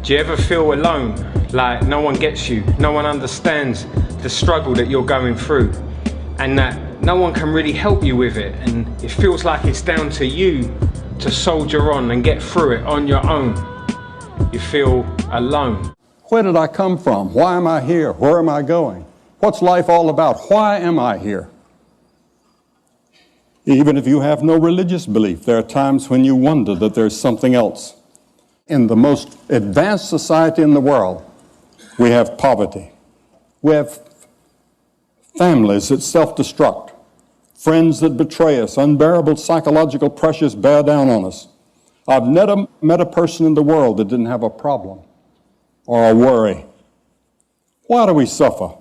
Do you ever feel alone, like no one gets you, no one understands the struggle that you're going through, and that no one can really help you with it, and it feels like it's down to you to soldier on and get through it on your own? You feel alone. Where did I come from? Why am I here? Where am I going? What's life all about? Why am I here? Even if you have no religious belief, there are times when you wonder that there's something else. In the most advanced society in the world, we have poverty. We have families that self-destruct, friends that betray us, unbearable psychological pressures bear down on us. I've never met a person in the world that didn't have a problem or a worry. Why do we suffer?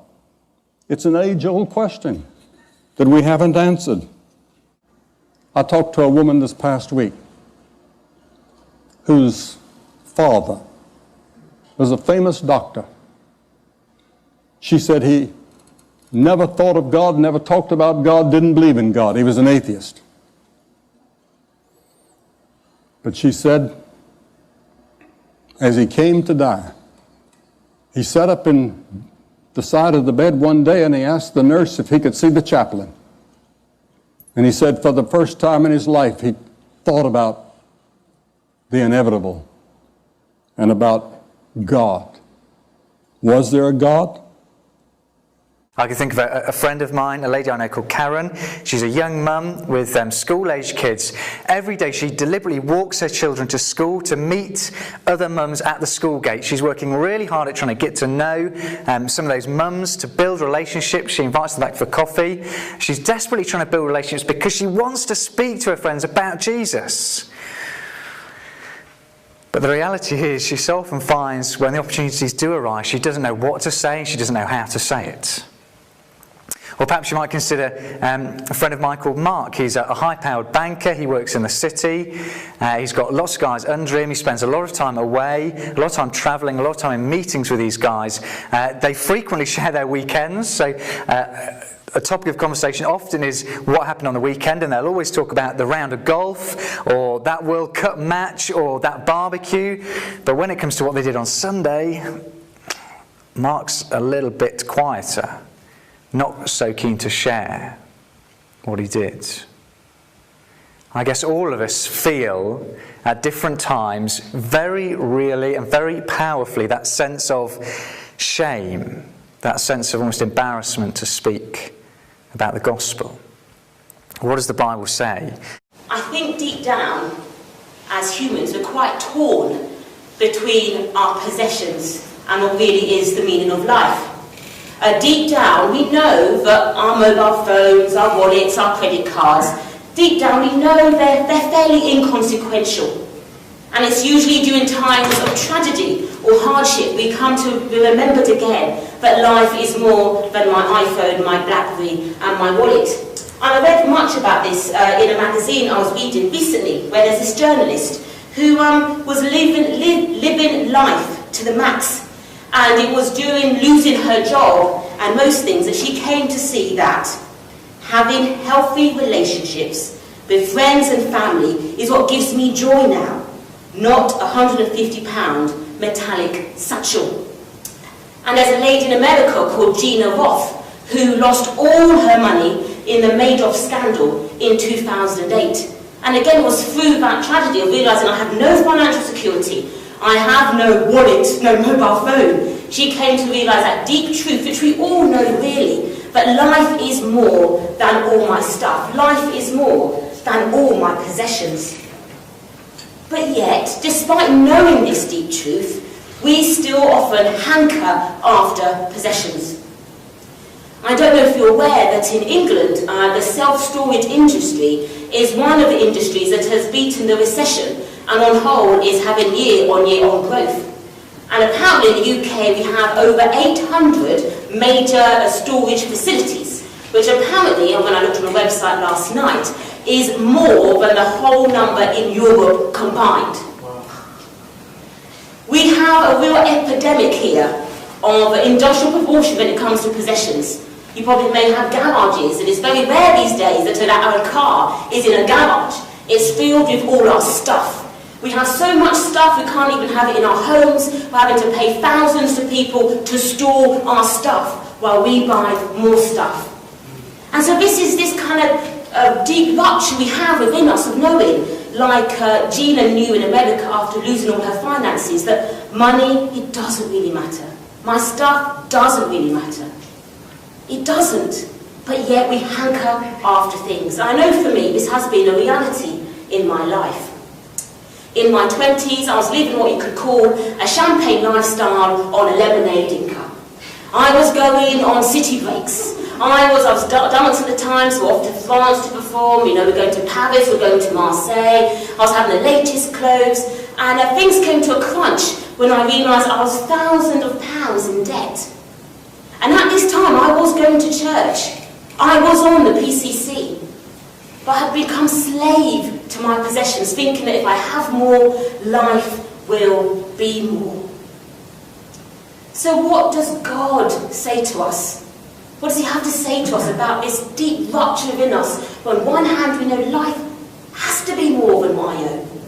It's an age-old question that we haven't answered. I talked to a woman this past week whose father was a famous doctor. She said he never thought of God, never talked about God, didn't believe in God. He was an atheist. But she said, as he came to die, he sat up in the side of the bed one day and he asked the nurse if he could see the chaplain. And he said for the first time in his life, he thought about the inevitable and about God. Was there a God? I can think of a friend of mine, a lady I know called Karen. She's a young mum with school-aged kids. Every day she deliberately walks her children to school to meet other mums at the school gate. She's working really hard at trying to get to know some of those mums, to build relationships. She invites them back for coffee. She's desperately trying to build relationships because she wants to speak to her friends about Jesus. But the reality is she so often finds when the opportunities do arise, she doesn't know what to say, she doesn't know how to say it. Or perhaps you might consider a friend of mine called Mark. He's a high-powered banker. He works in the city. He's got lots of guys under him. He spends a lot of time away, a lot of time travelling, a lot of time in meetings with these guys. They frequently share their weekends. So a topic of conversation often is what happened on the weekend, and they'll always talk about the round of golf or that World Cup match or that barbecue. But when it comes to what they did on Sunday, Mark's a little bit quieter. Not so keen to share what he did. I guess all of us feel at different times very really and very powerfully that sense of shame, that sense of almost embarrassment to speak about the gospel. What does the Bible say? I think deep down, as humans, we're quite torn between our possessions and what really is the meaning of life. Deep down, we know that our mobile phones, our wallets, our credit cards, deep down we know they're fairly inconsequential. And it's usually during times of tragedy or hardship we come to be remembered again that life is more than my iPhone, my BlackBerry and my wallet. And I read much about this in a magazine I was reading recently, where there's this journalist who was living life to the max. And it was during losing her job and most things that she came to see that having healthy relationships with friends and family is what gives me joy now, not a £150 metallic satchel. And there's a lady in America called Gina Roth who lost all her money in the Madoff scandal in 2008. And again, it was through that tragedy of realising I have no financial security, I have no wallet, no mobile phone. She came to realise that deep truth, which we all know really, that life is more than all my stuff. Life is more than all my possessions. But yet, despite knowing this deep truth, we still often hanker after possessions. I don't know if you're aware that in England, the self-storage industry is one of the industries that has beaten the recession and on whole is having year-on-year-on growth. And apparently in the UK we have over 800 major storage facilities, which apparently, and when I looked on the website last night, is more than the whole number in Europe combined. We have a real epidemic here of industrial proportion when it comes to possessions. You probably may have garages, and it's very rare these days that our car is in a garage. It's filled with all our stuff. We have so much stuff, we can't even have it in our homes. We're having to pay thousands to people to store our stuff while we buy more stuff. And so this is this kind of deep luxury we have within us of knowing, like Gina knew in America after losing all her finances, that money, it doesn't really matter. My stuff doesn't really matter. It doesn't. But yet we hanker after things. I know for me this has been a reality in my life. In my 20s, I was living what you could call a champagne lifestyle on a lemonade income. I was going on city breaks. I was dancing at the time, so off to France to perform. You know, we're going to Paris, we're going to Marseille. I was having the latest clothes, and things came to a crunch when I realised I was thousands of pounds in debt. And at this time, I was going to church. I was on the PCC, but I had become slave to my possessions, thinking that if I have more, life will be more. So what does God say to us? What does he have to say to us about this deep rupture within us? When on one hand we know life has to be more than my own,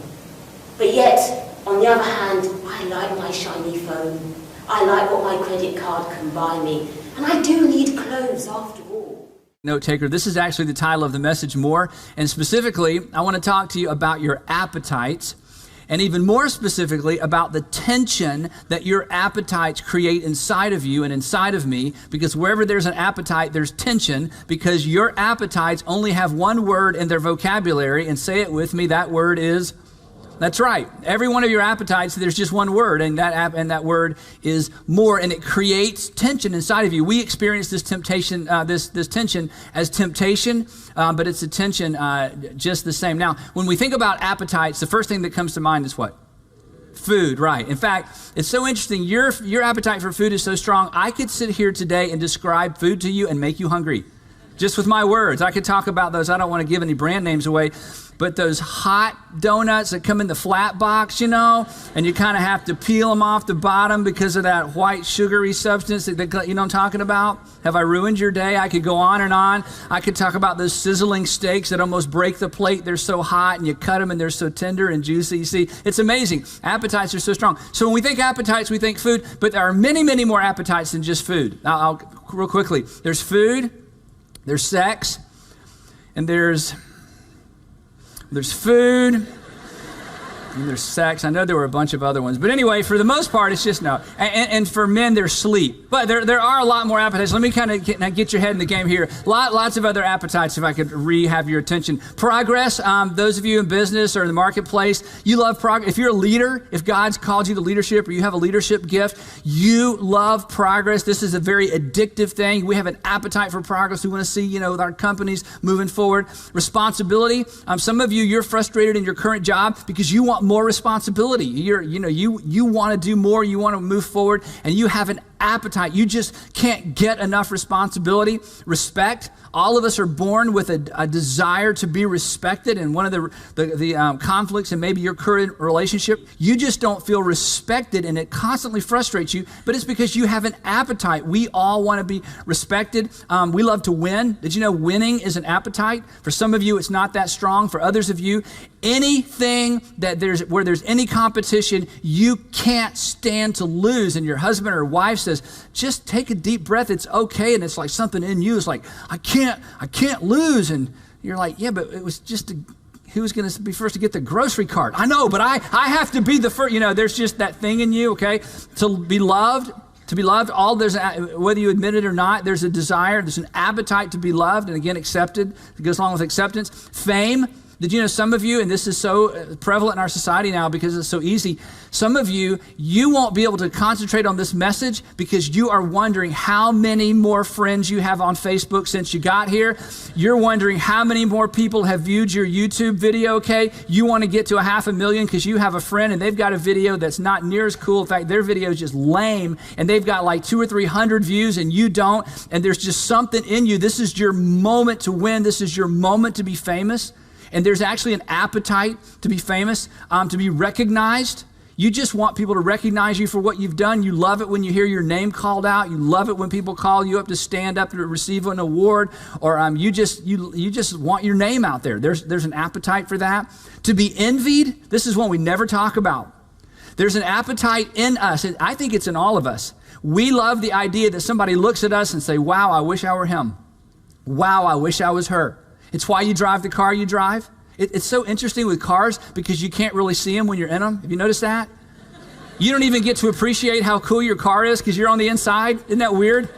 but yet, on the other hand, I like my shiny phone. I like what my credit card can buy me, and I do need clothes after all. Note taker, this is actually the title of the message more, and specifically I want to talk to you about your appetites, and even more specifically about the tension that your appetites create inside of you and inside of me, because wherever there's an appetite, there's tension, because your appetites only have one word in their vocabulary, and say it with me, that word is... That's right. Every one of your appetites, there's just one word, and that word is more, and it creates tension inside of you. We experience this temptation, this tension as temptation, but it's a tension just the same. Now, when we think about appetites, the first thing that comes to mind is what? Food, right. In fact, it's so interesting. Your appetite for food is so strong, I could sit here today and describe food to you and make you hungry. Just with my words. I could talk about those. I don't want to give any brand names away, but those hot donuts that come in the flat box, you know, and you kind of have to peel them off the bottom because of that white sugary substance that you know what I'm talking about? Have I ruined your day? I could go on and on. I could talk about those sizzling steaks that almost break the plate. They're so hot, and you cut them and they're so tender and juicy. You see, it's amazing. Appetites are so strong. So when we think appetites, we think food, but there are many, many more appetites than just food. I'll real quickly. There's food, there's sex, and there's food, and there's sex. I know there were a bunch of other ones. But anyway, for the most part, it's just no. And for men, there's sleep. But there are a lot more appetites. Let me kind of get your head in the game here. Lots of other appetites, if I could have your attention. Progress, those of you in business or in the marketplace, you love progress. If you're a leader, if God's called you to leadership or you have a leadership gift, you love progress. This is a very addictive thing. We have an appetite for progress. We want to see, you know, our companies moving forward. Responsibility. Some of you, you're frustrated in your current job because you want more responsibility. You want to do more, you want to move forward, and you have an appetite. You just can't get enough responsibility. Respect. All of us are born with a desire to be respected, and one of the conflicts in maybe your current relationship, you just don't feel respected, and it constantly frustrates you, but it's because you have an appetite. We all want to be respected. We love to win. Did you know winning is an appetite? For some of you, it's not that strong. For others of you, anything where there's any competition, you can't stand to lose, and your husband or wife says, just take a deep breath, it's okay, and it's like something in you is like, I can't lose, and you're like, yeah, but it was just who's going to be first to get the grocery cart? I know, but I have to be the first. You know, there's just that thing in you, okay, to be loved. Whether you admit it or not, there's a desire, there's an appetite to be loved, and again, accepted. It goes along with acceptance. Fame. Did you know some of you, and this is so prevalent in our society now because it's so easy, some of you won't be able to concentrate on this message because you are wondering how many more friends you have on Facebook since you got here. You're wondering how many more people have viewed your YouTube video, okay? You want to get to 500,000 because you have a friend and they've got a video that's not near as cool. In fact, their video is just lame and they've got like 200 or 300 views and you don't, and there's just something in you. This is your moment to win. This is your moment to be famous. And there's actually an appetite to be famous, to be recognized. You just want people to recognize you for what you've done. You love it when you hear your name called out. You love it when people call you up to stand up to receive an award, or you just want your name out there. There's an appetite for that. To be envied, this is one we never talk about. There's an appetite in us, and I think it's in all of us. We love the idea that somebody looks at us and say, wow, I wish I were him. Wow, I wish I was her. It's why you drive the car you drive. It's so interesting with cars because you can't really see them when you're in them. Have you noticed that? You don't even get to appreciate how cool your car is because you're on the inside. Isn't that weird?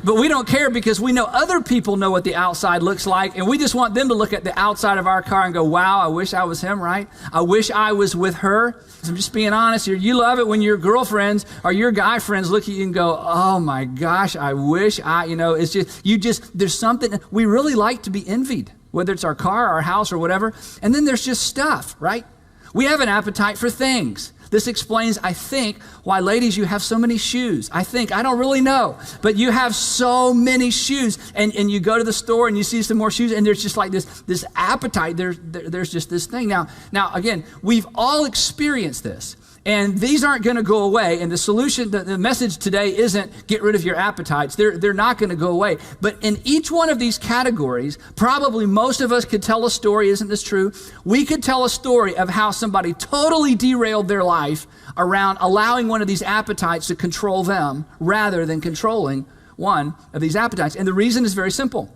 But we don't care because we know other people know what the outside looks like, and we just want them to look at the outside of our car and go, wow, I wish I was him, right? I wish I was with her. I'm just being honest here. You love it when your girlfriends or your guy friends look at you and go, oh my gosh, I wish it's there's something, we really like to be envied, whether it's our car, our house, or whatever. And then there's just stuff, right? We have an appetite for things. This explains, I think, why, ladies, you have so many shoes. I don't really know, but you have so many shoes, and you go to the store and you see some more shoes, and there's just like this appetite. There's just this thing. Now, again, we've all experienced this. And these aren't going to go away. And the solution, the message today isn't get rid of your appetites. They're not going to go away. But in each one of these categories, probably most of us could tell a story. Isn't this true? We could tell a story of how somebody totally derailed their life around allowing one of these appetites to control them rather than controlling one of these appetites. And the reason is very simple.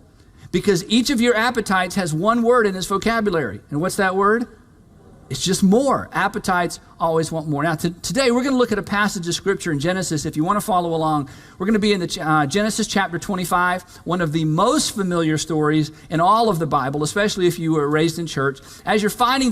Because each of your appetites has one word in its vocabulary. And what's that word? It's just more. Appetites always want more. Now, today we're going to look at a passage of Scripture in Genesis. If you want to follow along, we're going to be in the Genesis chapter 25, one of the most familiar stories in all of the Bible, especially if you were raised in church. As you're finding